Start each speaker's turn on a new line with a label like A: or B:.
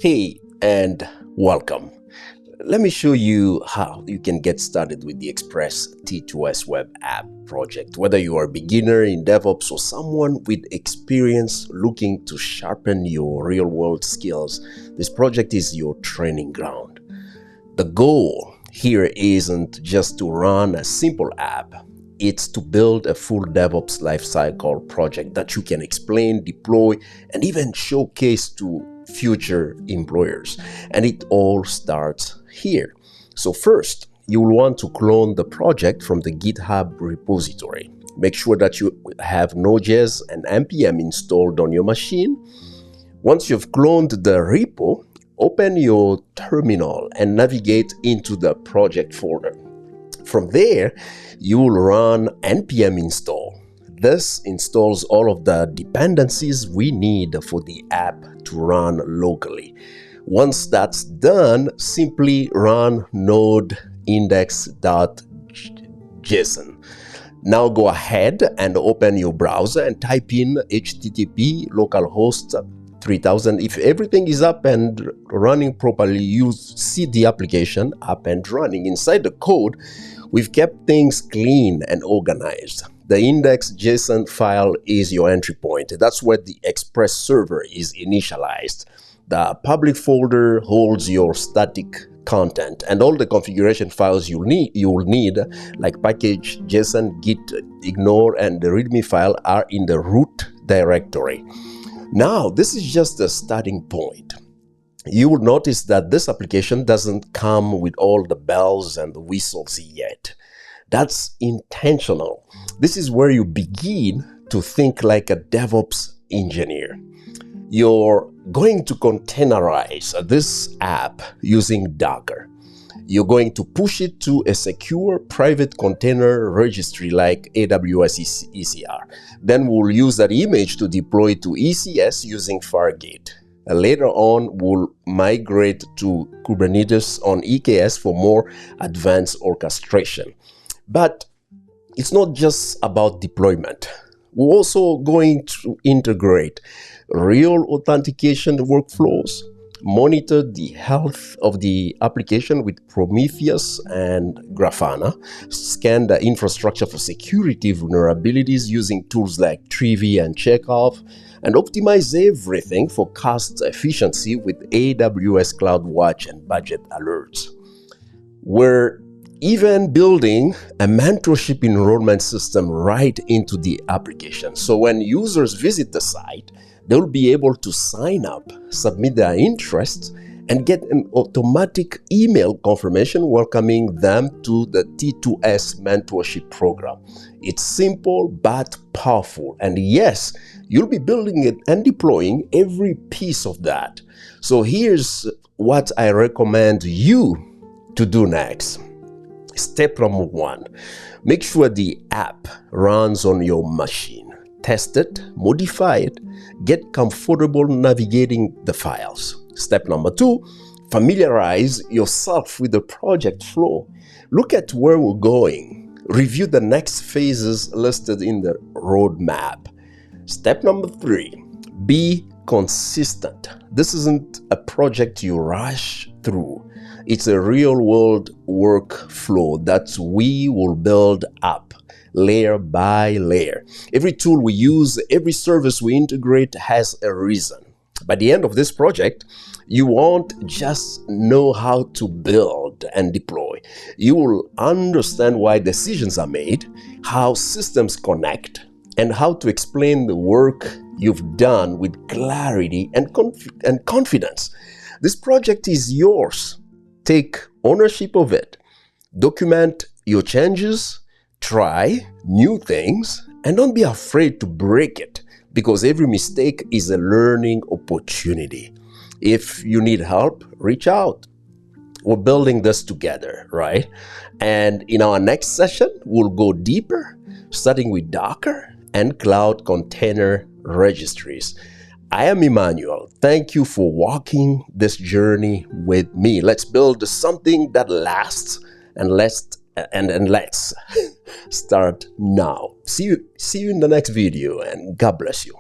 A: Hey, and welcome. Let me show you how you can get started with the ExpressT2S web app project. Whether you are a beginner in DevOps or someone with experience looking to sharpen your real-world skills, this project is your training ground. The goal here isn't just to run a simple app. It's to build a full DevOps lifecycle project that you can explain, deploy, and even showcase to future employers. And it all starts here. So first, you will want to clone the project from the GitHub repository. Make sure that you have Node.js and npm installed on your machine. Once you've cloned the repo, open your terminal and navigate into the project folder. From there, you will run npm install. This installs all of the dependencies we need for the app to run locally. Once that's done, simply run node index.json. Now go ahead and open your browser and type in http localhost 3000. If everything is up and running properly, you see the application up and running. Inside the code, we've kept things clean and organized. The index.json file is your entry point. That's where the Express server is initialized. The public folder holds your static content and all the configuration files you will need, like package, JSON, git, ignore, and the README file are in the root directory. Now, this is just a starting point. You will notice that this application doesn't come with all the bells and the whistles yet. That's intentional. This is where you begin to think like a DevOps engineer. You're going to containerize this app using Docker. You're going to push it to a secure private container registry like AWS ECR. Then we'll use that image to deploy to ECS using Fargate. Later on, we'll migrate to Kubernetes on EKS for more advanced orchestration. But it's not just about deployment. We're also going to integrate real authentication workflows, monitor the health of the application with Prometheus and Grafana, scan the infrastructure for security vulnerabilities using tools like Trivy and Checkov, and optimize everything for cost efficiency with AWS CloudWatch and budget alerts. We're even building a mentorship enrollment system right into the application. So when users visit the site, they'll be able to sign up, submit their interests, and get an automatic email confirmation welcoming them to the T2S Mentorship Program. It's simple but powerful. And yes, you'll be building it and deploying every piece of that. So here's what I recommend you to do next. Step number 1, make sure the app runs on your machine. Test it, modify it, get comfortable navigating the files. Step number 2, familiarize yourself with the project flow. Look at where we're going. Review the next phases listed in the roadmap. Step number 3, be consistent. This isn't a project you rush through. It's a real-world workflow that we will build up layer by layer. Every tool we use, every service we integrate has a reason. By the end of this project, you won't just know how to build and deploy. You will understand why decisions are made, how systems connect, and how to explain the work you've done with clarity and confidence. This project is yours. Take ownership of it. Document your changes, try new things, and don't be afraid to break it, because every mistake is a learning opportunity. If you need help, reach out. We're building this together, right? And in our next session, we'll go deeper, starting with Docker and cloud container registries. I am Emmanuel. Thank you for walking this journey with me. Let's build something that lasts, and let's start now. See you in the next video, and God bless you.